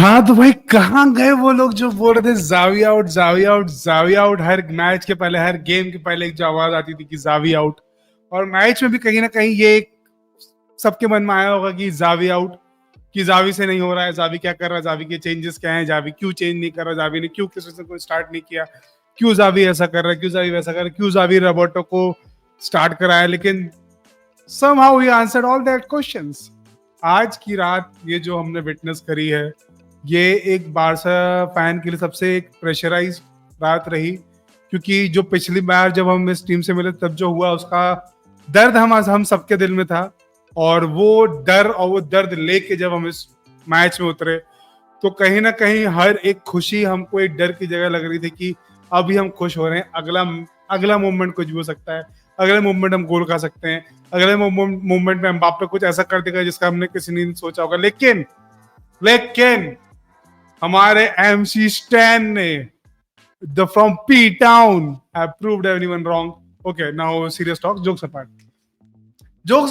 हाँ तो भाई कहाँ गए वो लोग जो बोल रहे थे Xavi out Xavi out Xavi out. हर मैच के पहले, हर गेम के पहले एक जो आवाज आती थी कि जावी आउट। और मैच में भी कहीं ना कहीं ये एक सबके मन में आया होगा कि जावी आउट, कि जावी से नहीं हो रहा है, जावी क्या कर रहा है, जावी के चेंजेस क्या है, जावी क्यों चेंज नहीं कर रहा, जावी ने क्यों किसी को स्टार्ट नहीं किया, क्यों जावी ऐसा कर रहा है, क्यों जावी वैसा कर रहा है, क्यों जावी रोबोटो को स्टार्ट कराया। लेकिन somehow he answered all that questions। आज की रात ये जो हमने विटनेस करी है, ये एक बारसा फैन के लिए सबसे एक प्रेशराइज रात रही, क्योंकि जो पिछली बार जब हम इस टीम से मिले तब जो हुआ उसका दर्द हम सबके दिल में था। और वो दर्द लेके जब हम इस मैच में उतरे तो कहीं ना कहीं हर एक खुशी हमको एक डर की जगह लग रही थी कि अभी हम खुश हो रहे हैं, अगला अगला मूवमेंट कुछ भी हो सकता है, अगले मूवमेंट हम गोल खा सकते हैं, अगले मूवमेंट में एम्बाप्पे कुछ ऐसा कर देगा जिसका हमने किसी ने नहीं सोचा होगा। लेकिन लेकिन हमारे एमसी स्टैन ने the from P town have proved everyone wrong. Okay now serious talk, jokes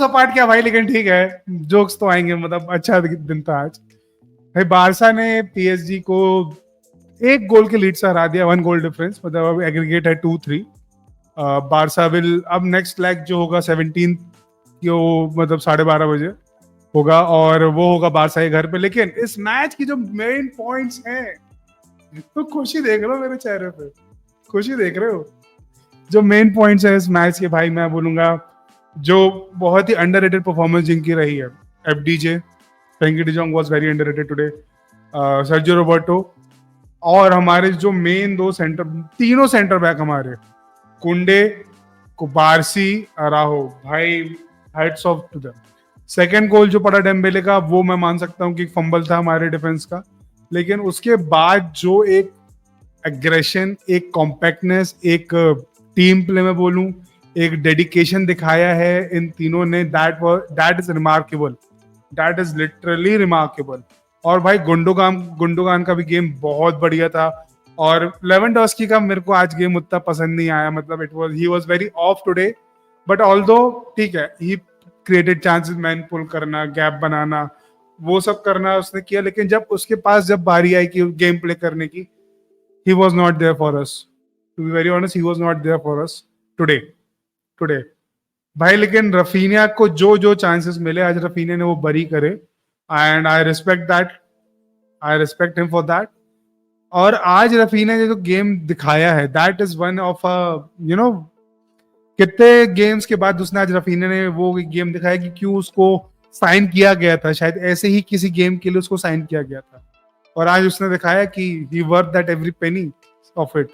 apart क्या भाई, लेकिन ठीक है, जोक्स तो आएंगे। मतलब अच्छा दिन था आज भाई। बारसा ने पीएसजी को एक गोल के लीड से हरा दिया, 1 गोल डिफरेंस, मतलब अब एग्रीगेट है 2-3। बारसा विल अब नेक्स्ट लेग जो होगा 17 को, मतलब 12:30 बजे होगा, और वो होगा बारसा के घर पे। लेकिन इस मैच की जो मेन पॉइंट्स हैं, तो खुशी देख रहे हो मेरे चेहरे पे, खुशी देख रहे हो। जो मेन पॉइंट्स है इस मैच के भाई, मैं बोलूंगा जो बहुत ही अंडररेटेड परफॉर्मेंस जिनकी रही है, FDJ, Frankie de Jong was very underrated today, Sergio Roberto, और हमारे जो मेन तीनों सेंटर बैक हमारे, कुंडे, कुबारसी, अराहो, भाई hats off to them. Second goal जो पड़ा डेम्बेले का, वो मैं मान सकता हूँ कि फंबल था हमारे डिफेंस का, लेकिन उसके बाद जो एक एग्रेशन, एक कॉम्पैक्टनेस, एक टीम प्ले में बोलूं, एक डेडिकेशन दिखाया है इन तीनों ने, that is remarkable, that is literally remarkable. और भाई गुंडोगान का भी गेम बहुत बढ़िया था। और लेवेंडोस्की का मेरे को आज गेम उतना पसंद नहीं आया, मतलब he was very of today, but although ठीक है, ही क्रिएटेड चांसेस, मैन पुल करना, गैप बनाना, वो सब करना उसने किया। लेकिन जब उसके पास जब बारी आई कि गेम प्ले करने की, he was not there for us, to be very honest, he was not there for us today भाई। लेकिन रफीनिया को जो जो चांसेस मिले आज रफीनिया ने वो बरी करे, and I respect him for that. और आज रफीनिया ने जो गेम दिखाया है, that is one of you know, कितने गेम्स के बाद उसने आज रफीनिया ने वो गेम दिखाया कि क्यों उसको साइन किया गया था, शायद ऐसे ही किसी गेम के लिए उसको साइन किया गया था। और आज उसने दिखाया कि he worth that every penny of it.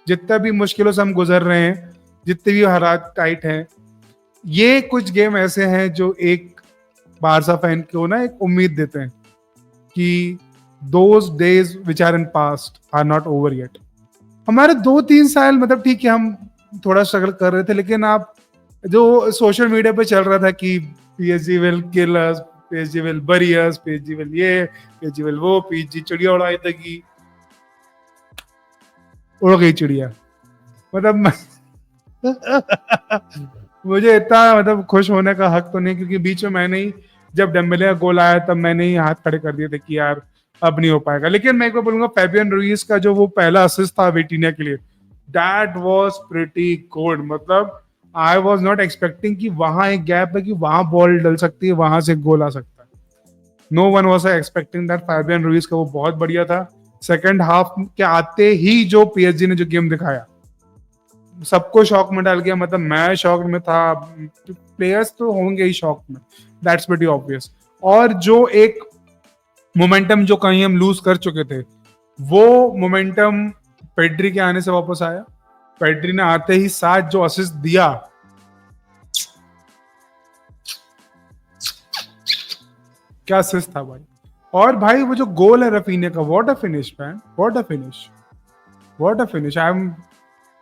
जितना भी मुश्किलों से हम गुजर रहे हैं, जितने भी हालात टाइट हैं, ये कुछ गेम ऐसे हैं जो एक बारसा फैन को ना एक उम्मीद देते हैं कि those days which are in past are not over yet. हमारे 2-3 साल, मतलब ठीक है हम थोड़ा स्ट्रगल कर रहे थे, लेकिन आप जो सोशल मीडिया पे चल रहा था कि PSG will kill us, PSG will बरी अस, पीएसजी विल ये, पीएसजी विल वो, पीएसजी चिड़िया उड़ाई तकी, उड़ गई चिड़िया। मतलब मुझे इतना मतलब खुश होने का हक तो नहीं, क्योंकि बीच में मैंने ही, जब डेम्बेले का गोल आया तब मैंने ही हाथ खड़े कर दिए थे कि यार अब नहीं हो पाएगा। लेकिन मैं एक बार बोलूंगा, फैबियन रुइस का जो वो पहला असिस्ट था विटिनिया के लिए, दैट वाज प्रीटी गुड। मतलब आई वाज नॉट एक्सपेक्टिंग कि वहां एक गैप है कि वहां बॉल डल सकती है, वहां से गोल आ सकता है। No one was expecting that. Fabian Ruiz का वो बहुत बढ़िया था। सेकंड हाफ के आते ही जो पीएसजी ने जो गेम दिखाया, सबको शॉक में डाल गया। मतलब मैं शॉक में था, प्लेयर्स तो होंगे ही शॉक में, दैट्स प्रीटी ऑब्वियस। और जो एक मोमेंटम जो कहीं हम लूज कर चुके थे, वो मोमेंटम पेड्री के आने से वापस आया। पेड्री ने आते ही साथ जो असिस्ट दिया, क्या असिस्ट था भाई। और भाई वो जो गोल है रफीने का, what a finish man, what a finish, what a finish. I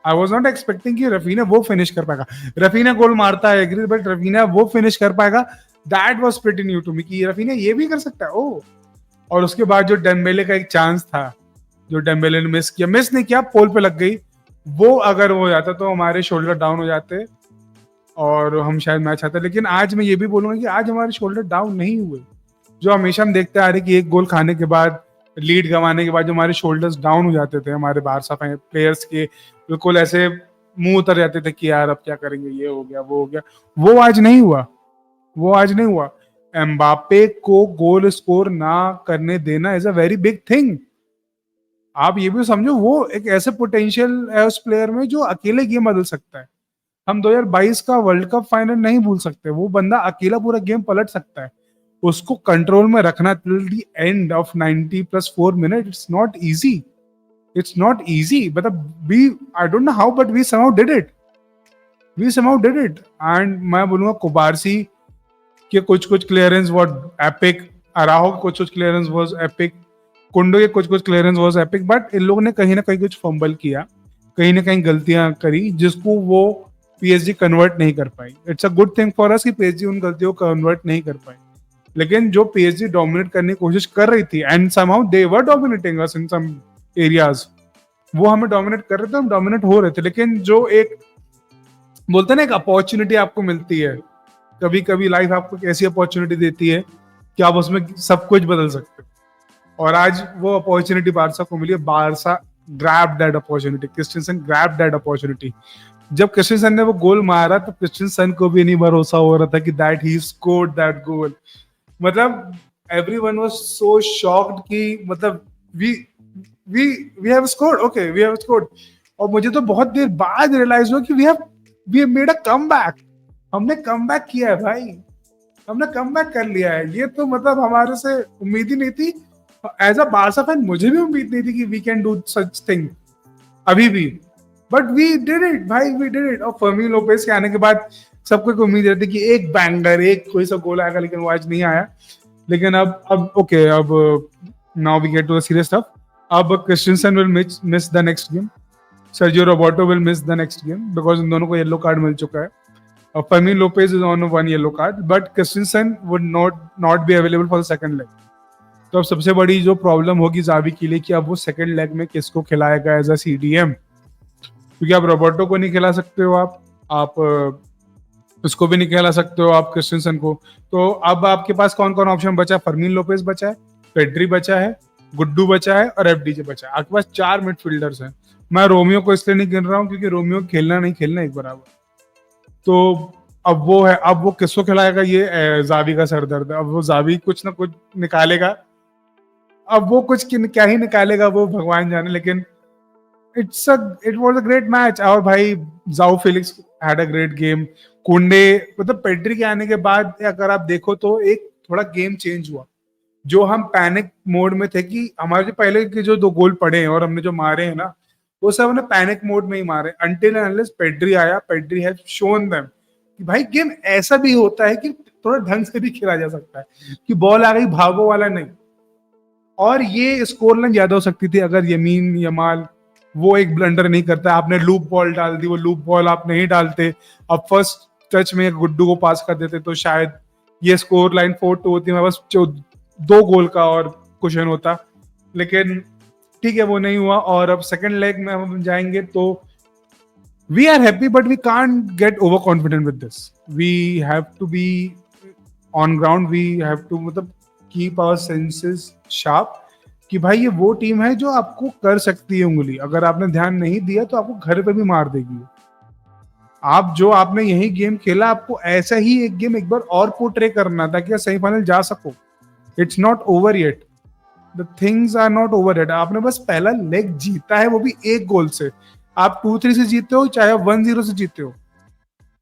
was not expecting कि रफीना वो फिनिश कर पाएगा। रफीना गोल मारता है एग्री, बट रफीना वो फिनिश कर पाएगा, that was pretty new to me कि रफीना ये भी कर सकता है। ओ, और उसके बाद जो डेम्बेले का एक चांस था, जो डेम्बेले ने मिस नहीं किया, पोल पे लग गई। वो अगर हो जाता तो हमारे शोल्डर डाउन हो जाते और हम शायद मैच आते। लेकिन आज मैं ये भी बोलूंगा कि आज हमारे शोल्डर डाउन नहीं हुए। जो हमेशा हम देखते आ रहे कि एक गोल खाने के बाद लीड गंवाने के बाद जो हमारे शोल्डर्स डाउन हो जाते थे हमारे बारसा प्लेयर्स के, बिल्कुल ऐसे मुंह उतर जाते थे कि यार अब क्या करेंगे, ये हो गया वो हो गया, वो आज नहीं हुआ, वो आज नहीं हुआ। एम्बापे को गोल स्कोर ना करने देना is a very big thing. आप ये भी समझो वो एक ऐसे पोटेंशियल है उस प्लेयर में जो अकेले गेम बदल सकता है। हम 2022 का वर्ल्ड कप फाइनल नहीं भूल सकते, वो बंदा अकेला पूरा गेम पलट सकता है। उसको कंट्रोल में रखना till the end of 90 plus 4 minute, it's not easy, it's not easy. मतलब we, I don't know how but we somehow did it, we somehow did it. And मैं बोलूंगा कुबारसी के कुछ कुछ क्लियरेंस वाज एपिक, अराहो के कुछ कुछ क्लियरेंस वाज एपिक, कुंडो के कुछ कुछ clearance was epic, but in लोगों ने कहीं ना कहीं कुछ फंबल किया, कहीं ना कहीं गलतियां करी जिसको वो पीएसजी कन्वर्ट नहीं कर पाई। It's a good thing for us कि पीएसजी उन गलतियों को कन्वर्ट नहीं कर पाई, लेकिन जो पीएसजी डोमिनेट करने की कोशिश कर रही थी and somehow they were dominating us in some areas, वो हमें डोमिनेट कर रहे थे, हम डोमिनेट हो रहे थे। लेकिन जो एक बोलते हैं ना एक अपॉर्चुनिटी आपको मिलती है, कभी कभी लाइफ आपको एक ऐसी अपॉर्चुनिटी देती है कि आप उसमें सब कुछ बदल सकते हो, और आज वो अपॉर्चुनिटी बारसा को मिली है। Barça grab that opportunity, Christiansen grab that opportunity. जब क्रिस्टियनसन ने वो गोल मारा तो क्रिस्टियनसन को भी नहीं भरोसा हो रहा था कि that he scored that goal. मतलब एवरीवन वाज सो शॉक्ड कि मतलब we we we have scored, okay we have scored. और मुझे तो बहुत देर बाद रियलाइज हुआ कि we have made a comeback, हमने कमबैक किया है भाई, हमने कमबैक कर लिया है। ये तो मतलब हमारे से उम्मीद ही नहीं थी। एज अ बारसा फैन मुझे भी उम्मीद नहीं थी कि we can do such thing अभी भी, बट वी डिड इट भाई, वी डिड इट। और फर्मी लोपेस के आने के बाद सबको एक उम्मीद रहती कि एक बैंगर, एक कोई सा गोल आएगा, लेकिन वो आज नहीं आया। लेकिन अब ओके, अब now we get to the serious stuff. अब Christensen will miss the next game, Sergio Roberto will miss the next game because इन दोनों को येलो कार्ड मिल चुका है। Fermin Lopez is on one yellow card, but Christensen would not be available for the second leg. तो अब सबसे बड़ी जो प्रॉब्लम होगी जावी के लिए कि अब वो सेकंड लेग में किसको खिलाएगा एज अ सीडीएम, क्योंकि आप रोबर्टो को नहीं खिला सकते हो, आप उसको भी नहीं खिला सकते हो, आप क्रिस्टियनसन को। तो अब आपके पास कौन कौन ऑप्शन बचा है? फर्मीन लोपेज बचा है, पेड्री बचा है, गुड्डू बचा है और एफडीजे बचा है। आपके पास 4 मिडफील्डर्स हैं। मैं रोमियो को इसलिए नहीं गिन रहा हूँ क्योंकि रोमियो खेलना नहीं खेलना एक बराबर। तो अब वो है, अब वो किसको खिलाएगा ये जावी का सरदर्द है। अब वो जावी कुछ ना कुछ निकालेगा, अब वो कुछ क्या ही निकालेगा वो भगवान जाने। लेकिन it was a great match. और भाई जाओ Felix had a great game. कुंडे, मतलब पेड्री के आने के बाद अगर आप देखो तो एक थोड़ा गेम चेंज हुआ। जो हम पैनिक मोड में थे कि हमारे जो पहले के जो 2 गोल पड़े हैं और हमने जो मारे हैं ना, वो सब हमने पैनिक मोड में ही मारे अंटिल एंड अनलेस पेड्री आया। पेड्री हैज शोन देम कि भाई गेम ऐसा भी होता है कि थोड़ा ढंग से भी खेला जा सकता है, कि बॉल आ गई भागो वाला नहीं। और ये स्कोर लाइन ज्यादा हो सकती थी अगर यमीन यमाल वो एक ब्लंडर नहीं करता। आपने लूप बॉल डाल दी, वो लूप बॉल आप नहीं डालते, अब फर्स्ट टच में गुड्डू को पास कर देते तो शायद ये स्कोर लाइन 4-2 होती है, बस 2 गोल का और क्वेश्चन होता। लेकिन ठीक है वो नहीं हुआ। और अब सेकंड लेग में हम जाएंगे तो we are happy but we can't get overconfident with this. We have to be on ground, we have to मतलब keep our senses sharp कि भाई ये वो टीम है जो आपको कर सकती है उंगली, अगर आपने ध्यान नहीं दिया तो आपको घर पे भी मार देगी। आप जो आपने यही गेम खेला, आपको ऐसा ही एक गेम एक बार और पोर्ट्रे करना था कि सेमीफाइनल जा सको। It's not over yet, the things are not over yet. आपने बस पहला लेग जीता है, वो भी एक गोल से। आप 2-3 से जीते हो चाहे 1-0 से जीते हो,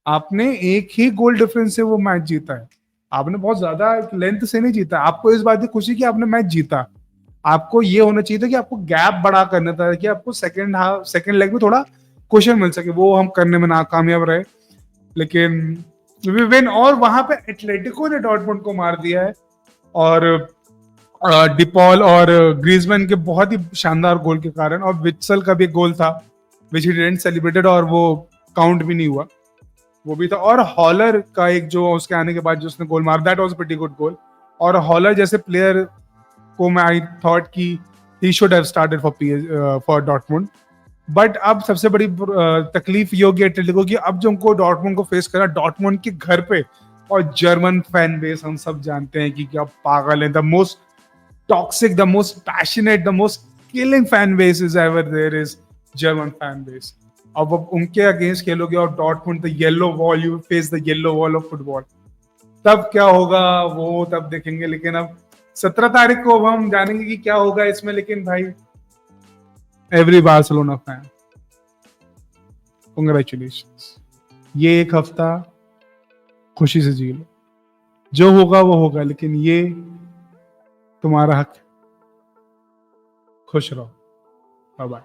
आपने एक ही गोल डिफरेंस से वो मैच जीता है। आपने बहुत ज्यादा लेंथ से नहीं जीता। आपको इस बात की खुशी कि आपने मैच जीता। आपको ये होना चाहिए था कि आपको गैप बड़ा करना था कि आपको सेकंड लेग में थोड़ा क्वेश्चन मिल सके। वो हम करने में नाकामयाब रहे, लेकिन वी विन। और वहां पे एटलेटिको ने डॉर्टमुंड को मार दिया है, और डिपॉल और ग्रीजमैन के बहुत ही शानदार गोल के कारण, और विट्सल का भी गोल था विच ही डिडंट सेलिब्रेटेड और वो काउंट भी नहीं हुआ, वो भी था। और हॉलर का एक जो उसके आने के बाद जो उसने गोल मारा, that was pretty good goal. और हॉलर जैसे प्लेयर को मैं आई थॉट कि he should have started for Dortmund. But अब सबसे बड़ी तकलीफ ये होगी एटलेटिको की, अब जो उनको डॉर्टमुंड को फेस करना, डॉर्टमुंड के घर पे, और जर्मन फैन बेस हम सब जानते हैं कि क्या पागल है, the most toxic, the most passionate, the most killing fan base is ever there is German fan base. अब उनके अगेंस्ट खेलोगे और Dortmund the yellow wall, you face the yellow wall of football, तब क्या होगा वो तब देखेंगे। लेकिन अब 17 तारीख को हम जानेंगे कि क्या होगा इसमें। लेकिन भाई एवरी बार्सिलोना फैन कांग्रेचुलेशंस, ये एक हफ्ता खुशी से जी लो, जो होगा वो होगा, लेकिन ये तुम्हारा हक। खुश रहो, बाय बाय।